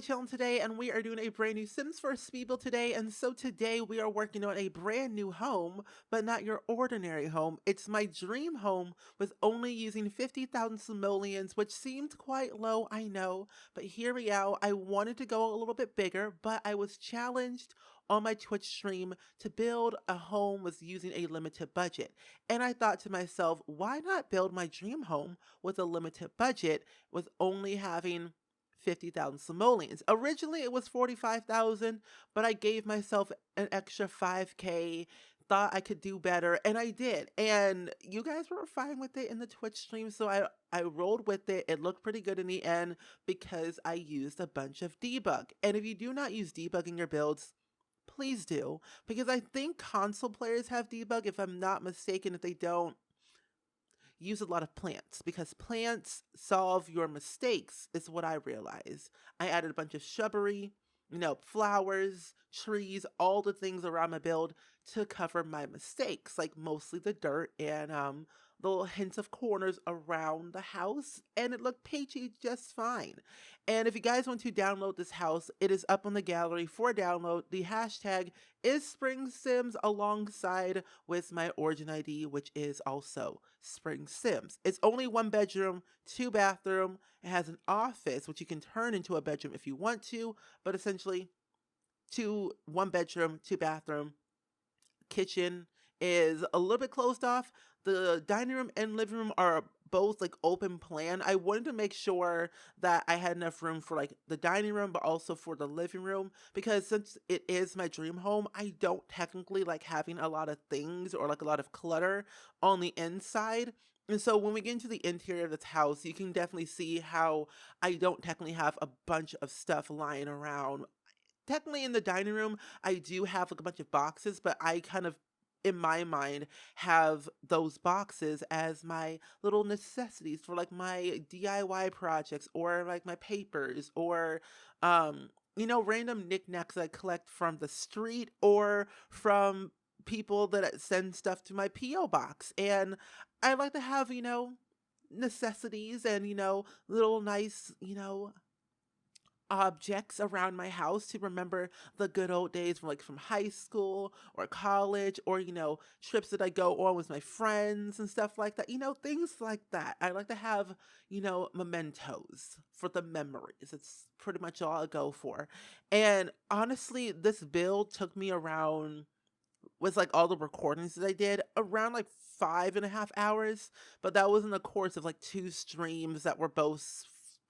the channel today, and we are doing a brand new Sims 4 speed build today. And so today we are working on a brand new home, but not your ordinary home. It's my dream home with only using 50,000 simoleons, which seemed quite low, I know. But hear me out, I wanted to go a little bit bigger, but I was challenged on my Twitch stream to build a home with using a limited budget. And I thought to myself, why not build my dream home with a limited budget with only having 50,000 simoleons. Originally it was 45,000, but I gave myself an extra 5k, thought I could do better, and I did. And you guys were fine with it in the Twitch stream, so I rolled with it. It looked pretty good in the end because I used a bunch of debug. And if you do not use debug in your builds, please do, because I think console players have debug. If I'm not mistaken, if they don't, use a lot of plants, because plants solve your mistakes is what I realized. I added a bunch of shrubbery, flowers, trees, all the things around my build to cover my mistakes, like mostly the dirt and little hints of corners around the house, and it looked peachy just fine. And if you guys want to download this house, it is up on the gallery for download. The hashtag is SpringSims alongside with my origin ID, which is also SpringSims. It's only 1 bedroom, 2 bathroom. It has an office, which you can turn into a bedroom if you want to, but essentially 1 bedroom, 2 bathroom. Kitchen is a little bit closed off. The dining room and living room are both like open plan. I wanted to make sure that I had enough room for like the dining room, but also for the living room, because since it is my dream home, I don't technically like having a lot of things or like a lot of clutter on the inside. And so when we get into the interior of this house, you can definitely see how I don't technically have a bunch of stuff lying around. Technically in the dining room, I do have like a bunch of boxes, but I kind of, in my mind, have those boxes as my little necessities for like my DIY projects or like my papers or random knickknacks I collect from the street or from people that send stuff to my PO box. And I like to have, necessities and, little nice, objects around my house to remember the good old days from high school or college, or trips that I go on with my friends and stuff like that, things like that. I like to have mementos for the memories. It's pretty much all I go for. And honestly, this build took me around, with like all the recordings that I did, around like 5.5 hours, but that was in the course of like 2 streams that were both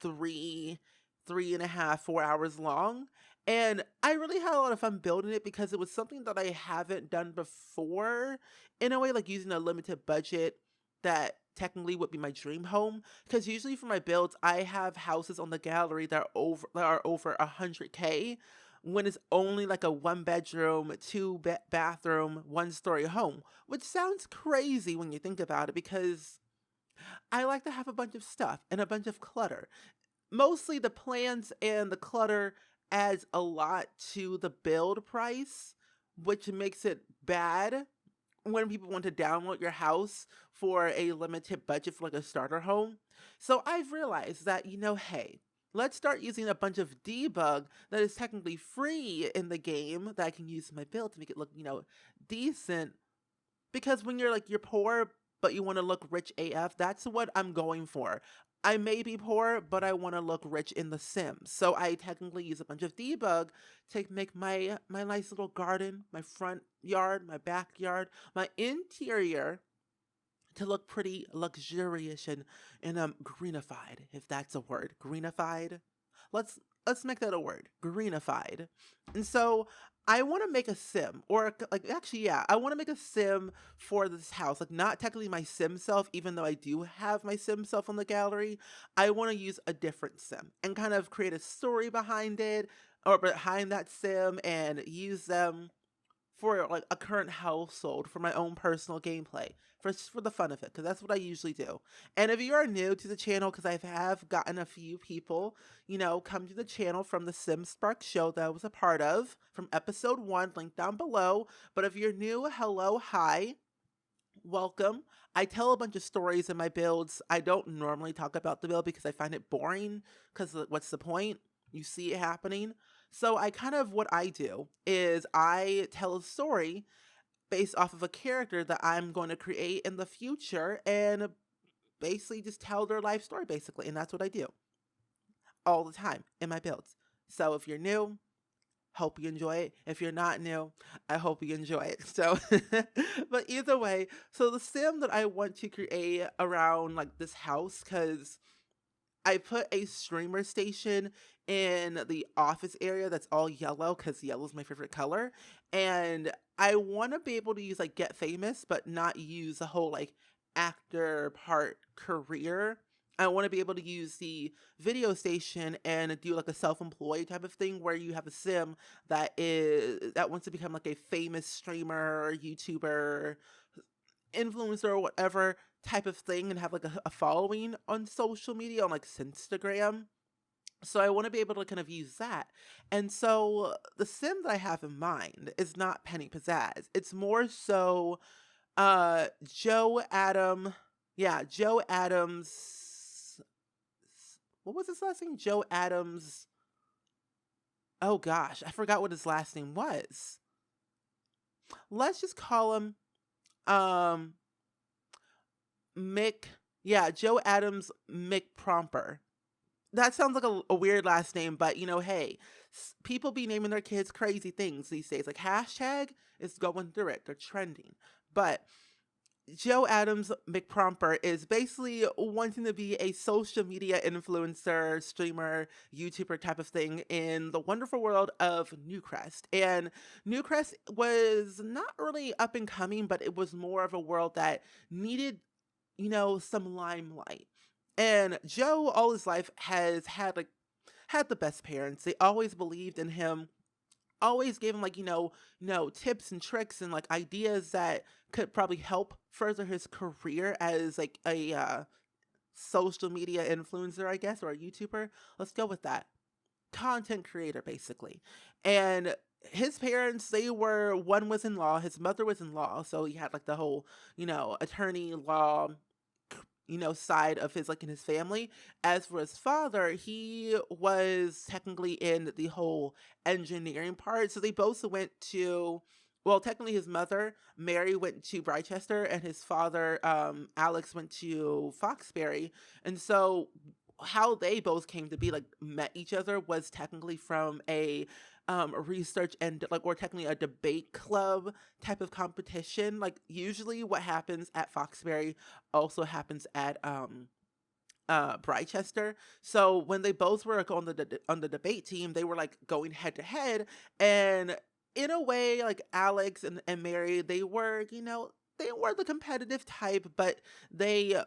3.5, 4 hours long. And I really had a lot of fun building it because it was something that I haven't done before, in a way, like using a limited budget that technically would be my dream home. Because usually for my builds, I have houses on the gallery that are over 100k, when it's only like a 1 bedroom, 2 bathroom, 1-story home, which sounds crazy when you think about it, because I like to have a bunch of stuff and a bunch of clutter. Mostly the plants and the clutter adds a lot to the build price, which makes it bad when people want to download your house for a limited budget for like a starter home. So I've realized that, hey, let's start using a bunch of debug that is technically free in the game that I can use in my build to make it look, decent. Because when you're poor, but you want to look rich AF, that's what I'm going for. I may be poor, but I want to look rich in the Sims. So I technically use a bunch of debug to make my nice little garden, my front yard, my backyard, my interior to look pretty luxurious and greenified, if that's a word. Greenified? Let's make that a word. Greenified. And so I want to make a sim, or like, actually, yeah, I want to make a sim for this house. Like, not technically my sim self, even though I do have my sim self on the gallery. I want to use a different sim and kind of create a story behind it, or behind that sim, and use them for like a current household for my own personal gameplay, for the fun of it, because that's what I usually do. And if you are new to the channel, because I have gotten a few people, come to the channel from the SimSpark show that I was a part of, from episode 1, link down below. But if you're new, hello, hi, welcome. I tell a bunch of stories in my builds. I don't normally talk about the build because I find it boring, because what's the point? You see it happening. So I kind of, what I do is I tell a story based off of a character that I'm going to create in the future and basically just tell their life story basically. And that's what I do all the time in my builds. So if you're new, hope you enjoy it. If you're not new, I hope you enjoy it. So, but either way, so the sim that I want to create around like this house, because I put a streamer station in the office area that's all yellow because yellow is my favorite color. And I want to be able to use like Get Famous, but not use the whole like actor part career. I want to be able to use the video station and do like a self-employed type of thing where you have a sim that wants to become like a famous streamer or YouTuber, influencer or whatever type of thing and have like a following on social media on like Instagram. So I want to be able to kind of use that. And so the sim that I have in mind is not Penny Pizzazz. It's more so Joe Adam. Yeah, Joe Adams. What was his last name? Joe Adams. Oh gosh, I forgot what his last name was. Let's just call him um Mick. Yeah, Joe Adams McPromper. That sounds like a weird last name, but hey, people be naming their kids crazy things these days. Like hashtag is going through it. They're trending. But Joe Adams McPromper is basically wanting to be a social media influencer, streamer, YouTuber type of thing in the wonderful world of Newcrest. And Newcrest was not really up and coming, but it was more of a world that needed, some limelight. And Joe all his life has had the best parents. They always believed in him, always gave him like, tips and tricks and like ideas that could probably help further his career as like a social media influencer, I guess, or a YouTuber. Let's go with that. Content creator, basically. And his parents, one was in law, his mother was in law, so he had like the whole, attorney law side of his like in his family. As for his father, he was technically in the whole engineering part. So they both went to, well, technically his mother, Mary, went to Britechester and his father, Alex, went to Foxbury. And so how they both came to be like met each other was technically from a research and like or technically a debate club type of competition. Like usually what happens at Foxbury also happens at Britechester. So when they both were like, on the debate team, they were like going head to head, and in a way like Alex and Mary, they were they were the competitive type, but they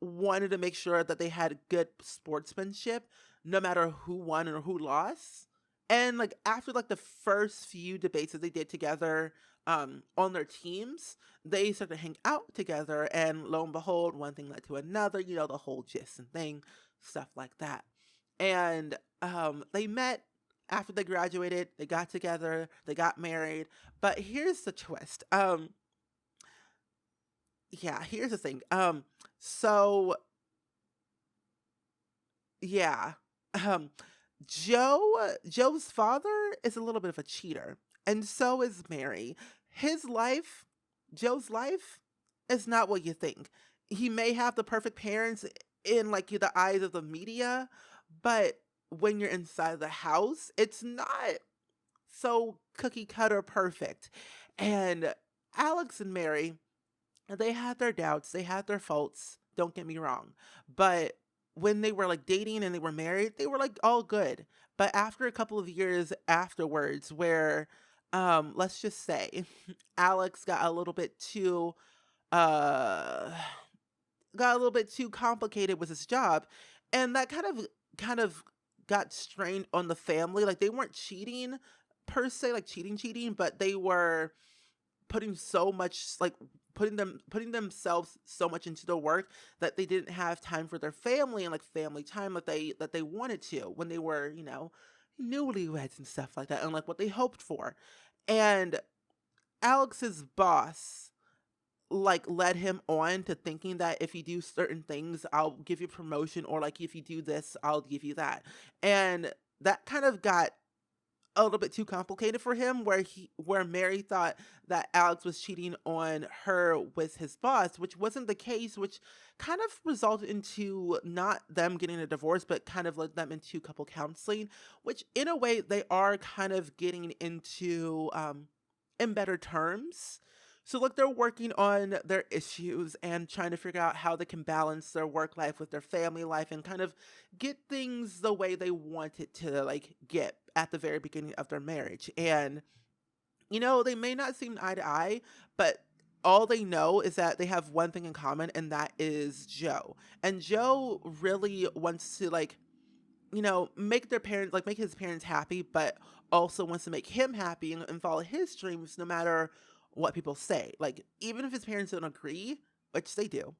wanted to make sure that they had good sportsmanship no matter who won or who lost. And like after like the first few debates that they did together on their teams, they started to hang out together, and lo and behold, one thing led to another, the whole gist and thing, stuff like that. And they met after they graduated, they got together, they got married. But here's the twist. Yeah, here's the thing. So yeah. Um, Joe's father is a little bit of a cheater, and so is Mary. His life, Joe's life, is not what you think. He may have the perfect parents in like the eyes of the media, but when you're inside the house, it's not so cookie cutter perfect. And Alex and Mary, they had their doubts, they had their faults, don't get me wrong. But when they were like dating and they were married, they were like all good. But after a couple of years afterwards, where let's just say Alex uh got a little bit too complicated with his job, and that kind of got strained on the family. Like they weren't cheating per se, like cheating, but they were putting so much like putting themselves so much into the work that they didn't have time for their family and like family time that they wanted to when they were newlyweds and stuff like that, and like what they hoped for. And Alex's boss like led him on to thinking that if you do certain things, I'll give you promotion, or like if you do this, I'll give you that. And that kind of got a little bit too complicated for him, where Mary thought that Alex was cheating on her with his boss, which wasn't the case, which kind of resulted into not them getting a divorce, but kind of led them into couple counseling, which in a way they are kind of getting into in better terms. So look, they're working on their issues and trying to figure out how they can balance their work life with their family life and kind of get things the way they want it to like get at the very beginning of their marriage. And they may not seem eye to eye, but all they know is that they have one thing in common, and that is Joe. And Joe really wants to like make their parents like make his parents happy, but also wants to make him happy and follow his dreams no matter what people say. Like even if his parents don't agree, which they do,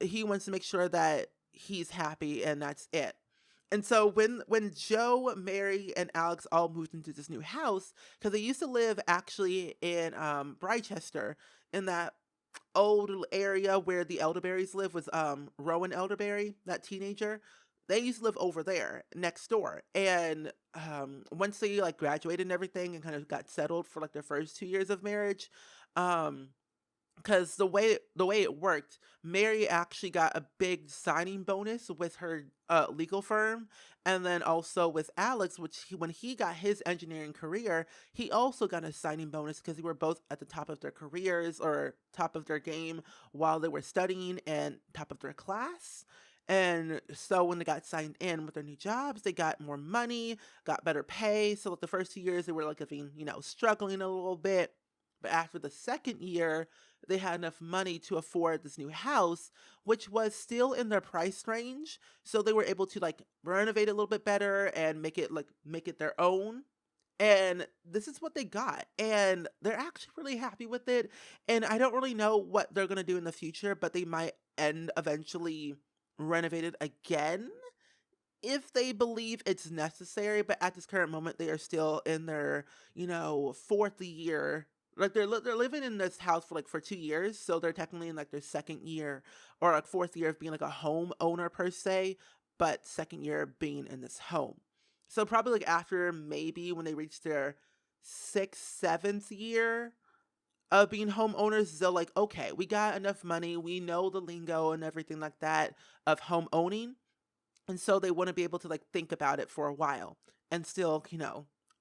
he wants to make sure that he's happy and that's it. And so when Joe, Mary, and Alex all moved into this new house, because they used to live actually in Brychester, in that old area where the Elderberries live, was Rowan Elderberry, that teenager. They used to live over there next door. And once they like graduated and everything and kind of got settled for like their first 2 years of marriage, um because the way it worked, Mary actually got a big signing bonus with her legal firm, and then also with Alex, when he got his engineering career, he also got a signing bonus because they were both at the top of their careers or top of their game while they were studying and top of their class. And so when they got signed in with their new jobs, they got more money, got better pay. So like the first 2 years, they were like living, struggling a little bit. But after the second year, they had enough money to afford this new house, which was still in their price range. So they were able to like renovate it a little bit better and make it their own. And this is what they got. And they're actually really happy with it. And I don't really know what they're going to do in the future, but they might end eventually renovated again if they believe it's necessary. But at this current moment, they are still in their, fourth year. Like they're living in this house for like for 2 years, so they're technically in like their second year or like fourth year of being like a home owner per se, but second year being in this home. So probably like after maybe when they reach their sixth, seventh year of being homeowners, they're like, okay, we got enough money, we know the lingo and everything like that of home owning, and so they want to be able to like think about it for a while and still,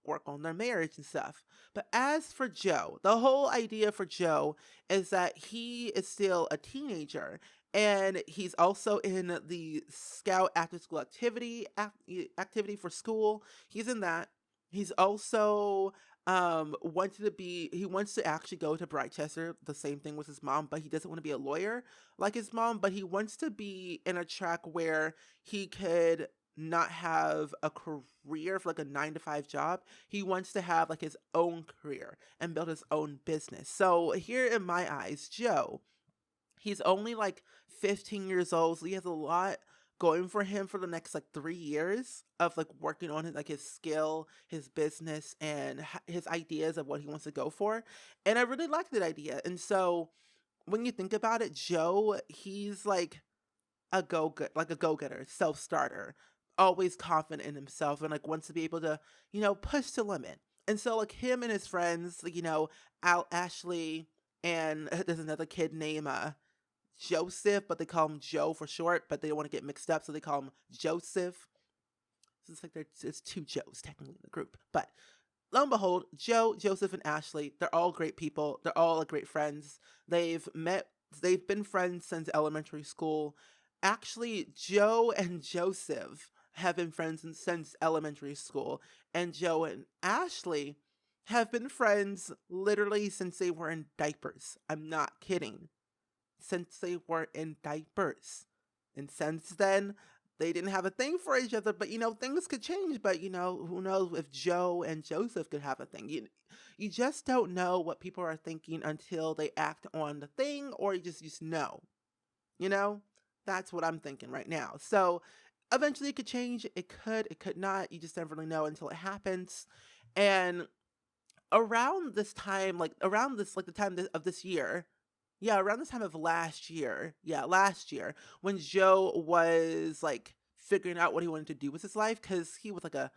work on their marriage and stuff. But as for Joe, the whole idea for Joe is that he is still a teenager, and he's also in the scout after school activity for school. He's in that. He's also he wants to actually go to Brightchester, the same thing with his mom, but he doesn't want to be a lawyer like his mom, but he wants to be in a track where he could not have a career for like a 9 to 5 job. He wants to have like his own career and build his own business. So here in my eyes, Joe, he's only like 15 years old, so he has a lot going for him for the next like 3 years of like working on like his skill, his business, and his ideas of what he wants to go for. And I really like that idea. And so when you think about it, Joe, he's like a go-getter, self-starter, always confident in himself and like wants to be able to, push the limit. And so like him and his friends, like, Al Ashley, and there's another kid named Joseph, but they call him Joe for short, but they don't want to get mixed up, so they call him Joseph. So it's like there's two Joes technically in the group. But lo and behold, Joe, Joseph, and Ashley, they're all great people. They're all like great friends. They've been friends since elementary school. Actually, Joe and Joseph have been friends since elementary school, and Joe and Ashley have been friends literally since they were in diapers. I'm not kidding. Since they were in diapers. And since then, they didn't have a thing for each other, but things could change. But who knows if Joe and Joseph could have a thing. You just don't know what people are thinking until they act on the thing, or you just know. That's what I'm thinking right now. So eventually it could change. It could not. You just never really know until it happens. And around this time, like around this, like the time of this year, yeah, around this time of last year, when Joe was like figuring out what he wanted to do with his life because he was like a,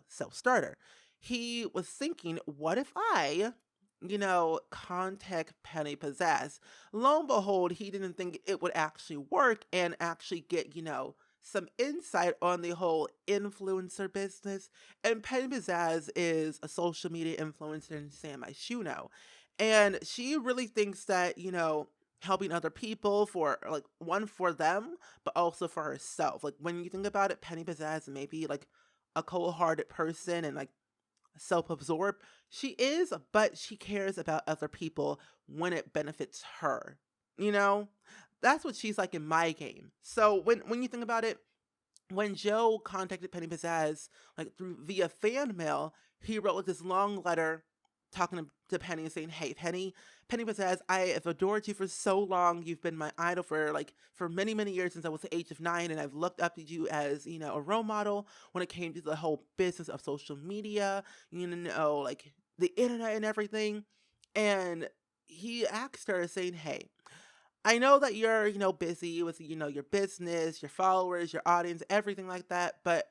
self-starter. He was thinking, what if I, contact Penny Pizzazz? Lo and behold, he didn't think it would actually work and actually get, some insight on the whole influencer business. And Penny Pizzazz is a social media influencer in San Myshuno. And she really thinks that, helping other people for like one for them, but also for herself. Like when you think about it, Penny Pizzazz may be like a cold-hearted person and like self-absorbed. She is, but she cares about other people when it benefits her. You know? That's what she's like in my game. So when you think about it, when Joe contacted Penny Pizzazz, like through via fan mail, he wrote like this long letter talking to Penny and saying, "Hey, Penny Pizzazz, I have adored you for so long. You've been my idol for many, many years since I was the age of 9, and I've looked up to you as, a role model when it came to the whole business of social media, like the internet and everything." And he asked her saying, "Hey, I know that you're, busy with, your business, your followers, your audience, everything like that, but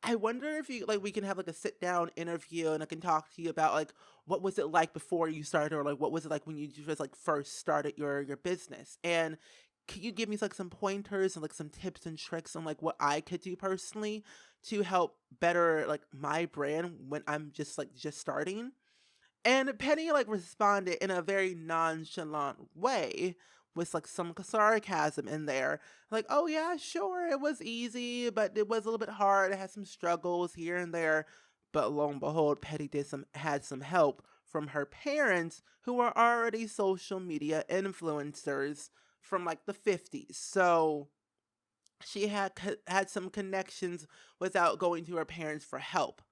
I wonder if we can have like a sit down interview and I can talk to you about like what was it like before you started, or like what was it like when you just like first started your business, and can you give me like some pointers and like some tips and tricks on like what I could do personally to help better like my brand when I'm just starting?" And Penny like responded in a very nonchalant way with like some sarcasm in there. Like, "Oh yeah, sure, it was easy, but it was a little bit hard. It had some struggles here and there." But lo and behold, Penny had some help from her parents who were already social media influencers from like the 50s. So she had some connections without going to her parents for help,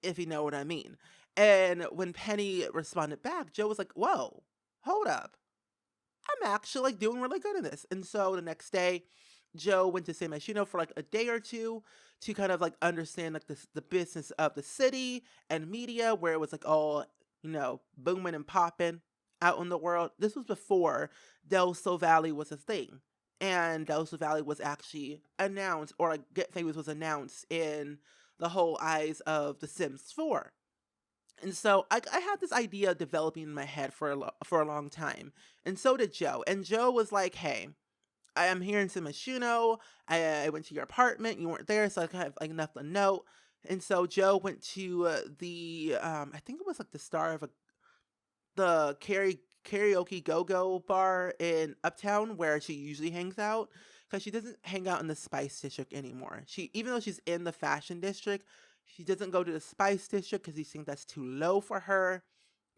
if you know what I mean. And when Penny responded back, Joe was like, "Whoa, hold up. I'm actually like doing really good in this." And so the next day, Joe went to San Myshuno for like a day or two to kind of like understand like the business of the city and media, where it was like all, booming and popping out in the world. This was before Del Sol Valley was a thing. And Del Sol Valley was actually announced, or like Get Famous was announced in the whole eyes of The Sims 4. And so I had this idea developing in my head for a long time, and so did Joe. And Joe was like, "Hey, I am here in San Myshuno. I went to your apartment. You weren't there, so I kind of like left a note." And so Joe went to the I think it was like the star of the karaoke go-go bar in Uptown where she usually hangs out, because she doesn't hang out in the Spice District anymore. Even though she's in the Fashion District, she doesn't go to the Spice District because he thinks that's too low for her.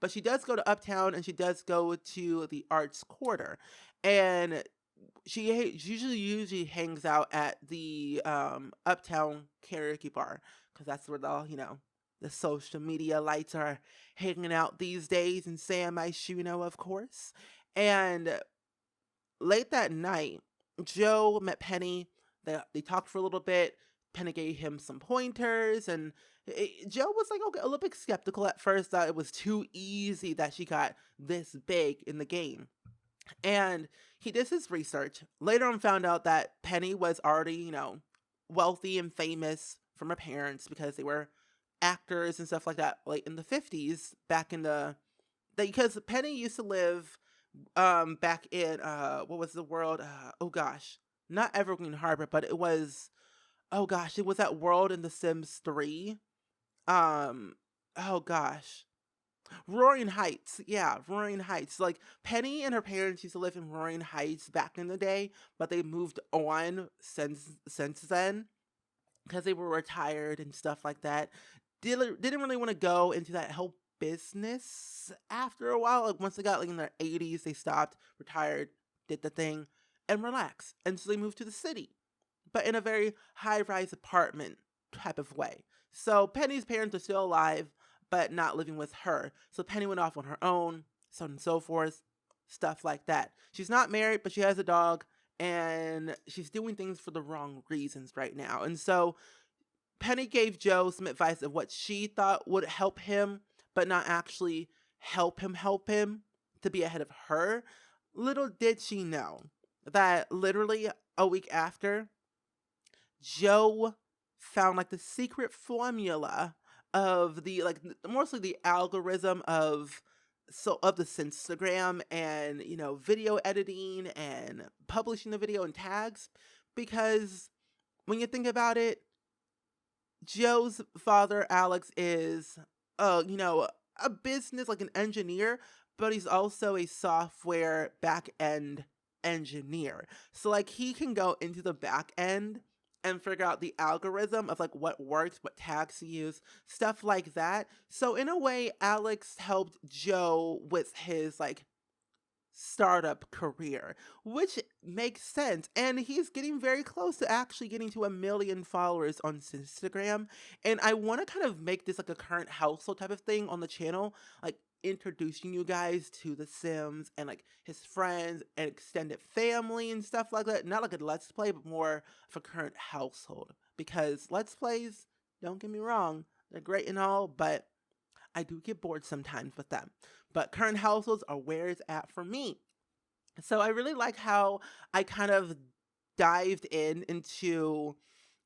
But she does go to Uptown, and she does go to the Arts Quarter. And she usually hangs out at the Uptown karaoke bar, because that's where the social media lights are hanging out these days in San Myshuno, of course. And late that night, Joe met Penny. They talked for a little bit. Penny gave him some pointers, and Joe was like, okay, a little bit skeptical at first, that it was too easy that she got this big in the game. And he did his research. Later on, found out that Penny was already, wealthy and famous from her parents because they were actors and stuff like that, like in the 50s, back in because Penny used to live back in what was the world? Oh gosh, not Evergreen Harbor, but it was, oh gosh, it was that world in The Sims 3. Oh gosh. Roaring Heights. Yeah, Roaring Heights. Like, Penny and her parents used to live in Roaring Heights back in the day, but they moved on since then because they were retired and stuff like that. Didn't really want to go into that whole business after a while. Like, once they got like in their 80s, they stopped, retired, did the thing, and relaxed. And so they moved to the city, but in a very high-rise apartment type of way. So Penny's parents are still alive, but not living with her. So Penny went off on her own, so on and so forth, stuff like that. She's not married, but she has a dog, and she's doing things for the wrong reasons right now. And so Penny gave Joe some advice of what she thought would help him, but not actually help him to be ahead of her. Little did she know that literally a week after, Joe found like the secret formula of the like mostly the algorithm of of the Instagram and video editing and publishing the video and tags, because when you think about it, Joe's father, Alex, is, a business, like an engineer, but he's also a software back end engineer. So, like, he can go into the back end and figure out the algorithm of like what works, what tags to use, stuff like that. So, in a way, Alex helped Joe with his like startup career, which makes sense. And he's getting very close to actually getting to 1 million followers on Instagram. And I want to kind of make this like a current household type of thing on the channel, like introducing you guys to the Sims and like his friends and extended family and stuff like that. Not like a Let's Play, but more of a current household. Because Let's Plays, don't get me wrong, they're great and all, but I do get bored sometimes with them. But current households are where it's at for me. So I really like how I kind of dived into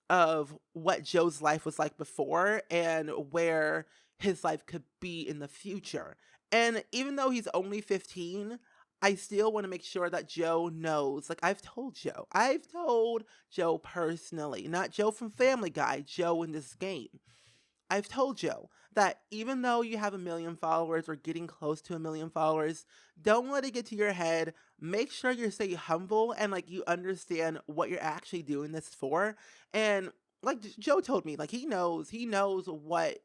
of what Joe's life was like before and where his life could be in the future. And even though he's only 15, I still want to make sure that Joe knows. Like I've told Joe personally, not Joe from Family Guy, Joe in this game. I've told Joe that even though you have 1 million followers or getting close to 1 million followers, don't let it get to your head. Make sure you stay humble and like you understand what you're actually doing this for. And like Joe told me, like he knows what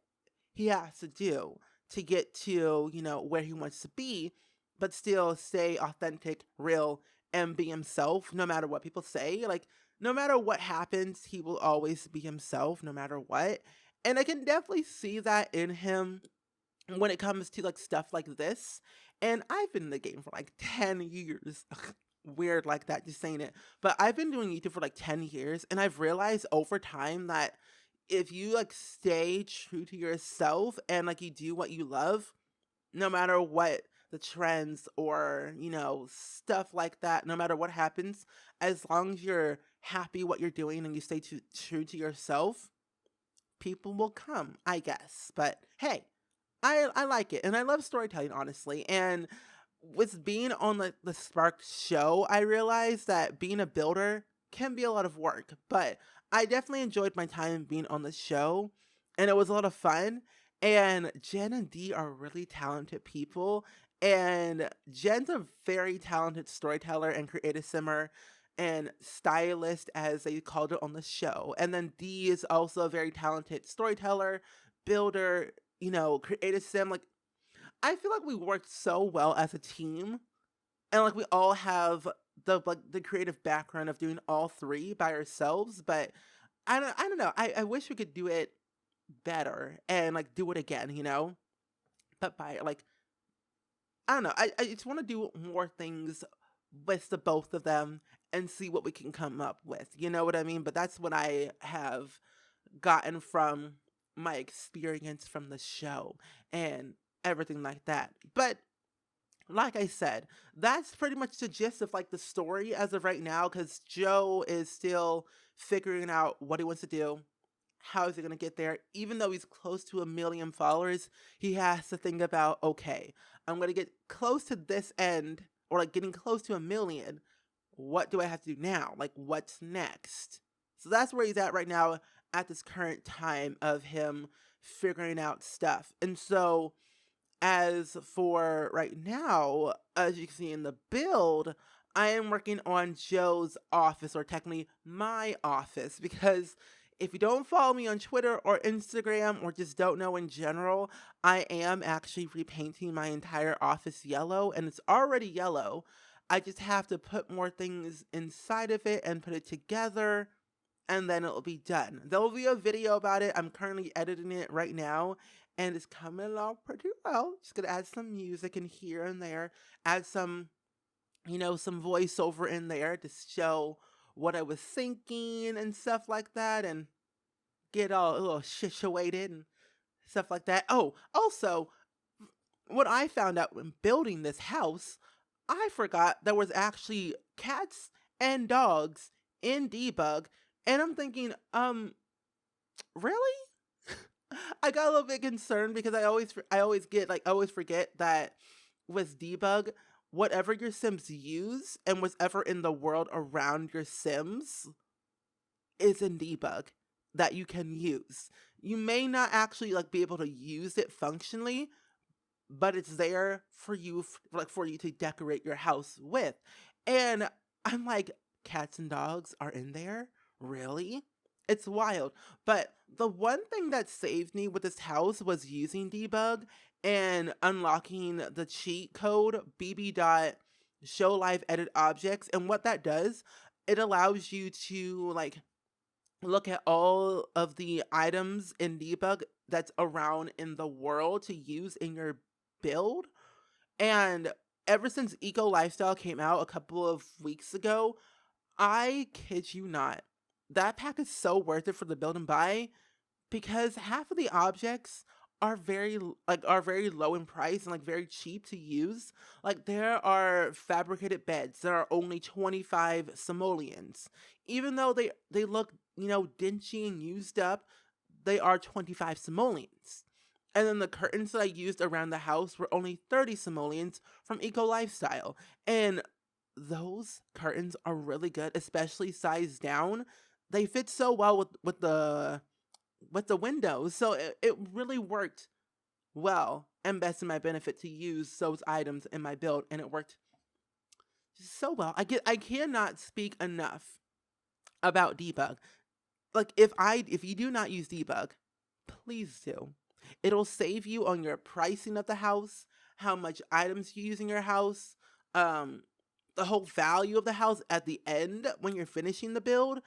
he has to do to get to, where he wants to be, but still stay authentic, real, and be himself no matter what people say. Like, no matter what happens, he will always be himself no matter what. And I can definitely see that in him when it comes to like stuff like this. And I've been in the game for like 10 years. Weird like that, just saying it. But I've been doing YouTube for like 10 years, and I've realized over time that if you like stay true to yourself and like you do what you love, no matter what the trends or, stuff like that, no matter what happens, as long as you're happy what you're doing and you stay true to yourself, people will come, I guess. But hey, I like it, and I love storytelling, honestly. And with being on the Spark show, I realized that being a builder can be a lot of work, but I definitely enjoyed my time being on the show, and it was a lot of fun. And Jen and Dee are really talented people, and Jen's a very talented storyteller and creative simmer and stylist, as they called it on the show. And then Dee is also a very talented storyteller, builder, creative sim. Like, I feel like we worked so well as a team, and like we all have the creative background of doing all three by ourselves. But I don't know. I wish we could do it better and like do it again. But by like I don't know. I just want to do more things with the both of them and see what we can come up with. You know what I mean? But that's what I have gotten from my experience from the show and everything like that. But like I said, that's pretty much the gist of like the story as of right now, because Joe is still figuring out what he wants to do. How is he going to get there? Even though he's close to 1 million followers, he has to think about, okay, I'm going to get close to this end, or like getting close to 1 million. What do I have to do now? Like, what's next? So that's where he's at right now at this current time of him figuring out stuff. And so, as for right now, as you can see in the build, I am working on Joe's office, or technically my office, because if you don't follow me on Twitter or Instagram, or just don't know in general, I am actually repainting my entire office yellow, and it's already yellow. I just have to put more things inside of it and put it together, and then it'll be done. There will be a video about it. I'm currently editing it right now, and it's coming along pretty well. Just gonna add some music in here and there, add some, some voiceover in there to show what I was thinking and stuff like that, and get all a little situated and stuff like that. Oh, also, what I found out when building this house, I forgot there was actually cats and dogs in Debug, And I'm thinking, really? I got a little bit concerned because I always forget that with debug, whatever your Sims use and whatever in the world around your Sims is in debug that you can use. You may not actually like be able to use it functionally, but it's there for you, like for you to decorate your house with. And I'm like, cats and dogs are in there? Really? It's wild. But the one thing that saved me with this house was using debug and unlocking the cheat code bb dot show live edit objects. And what that does, it allows you to like look at all of the items in debug that's around in the world to use in your build. And ever since Eco Lifestyle came out a couple of weeks ago, I kid you not, that pack is so worth it for the build and buy because half of the objects are very low in price and like very cheap to use. Like there are fabricated beds that are only 25 simoleons. Even though they look, dingy and used up, they are 25 simoleons. And then the curtains that I used around the house were only 30 simoleons from Eco Lifestyle. And those curtains are really good, especially sized down. They fit so well with the windows, so it really worked well and best in my benefit to use those items in my build, and it worked so well. I cannot speak enough about debug. Like if you do not use debug, please do. It'll save you on your pricing of the house, how much items you use in your house, the whole value of the house at the end when you're finishing the build,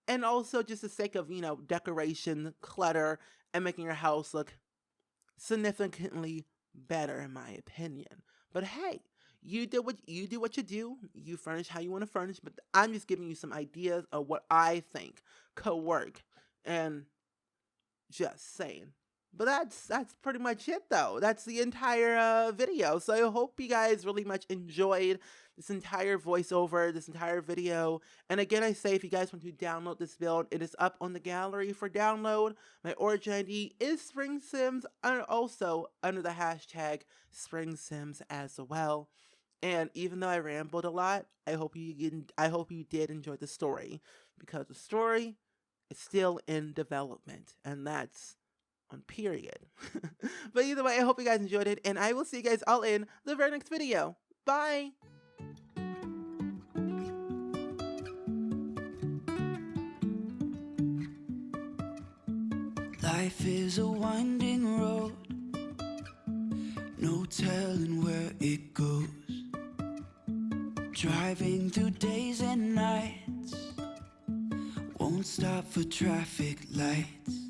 and also just the sake of, decoration, clutter, and making your house look significantly better in my opinion. But hey, you do what you do. You furnish how you want to furnish, but I'm just giving you some ideas of what I think could work. And just saying. But that's pretty much it though. That's the entire video. So I hope you guys really much enjoyed this entire voiceover, this entire video. And again, I say if you guys want to download this build, it is up on the gallery for download. My origin ID is SpringSims, and also under the hashtag SpringSims as well. And even though I rambled a lot, I hope you did enjoy the story, because the story is still in development, and that's on period. But either way, I hope you guys enjoyed it, and I will see you guys all in the very next video. Bye! Life is a winding road, no telling where it goes. Driving through days and nights, won't stop for traffic lights.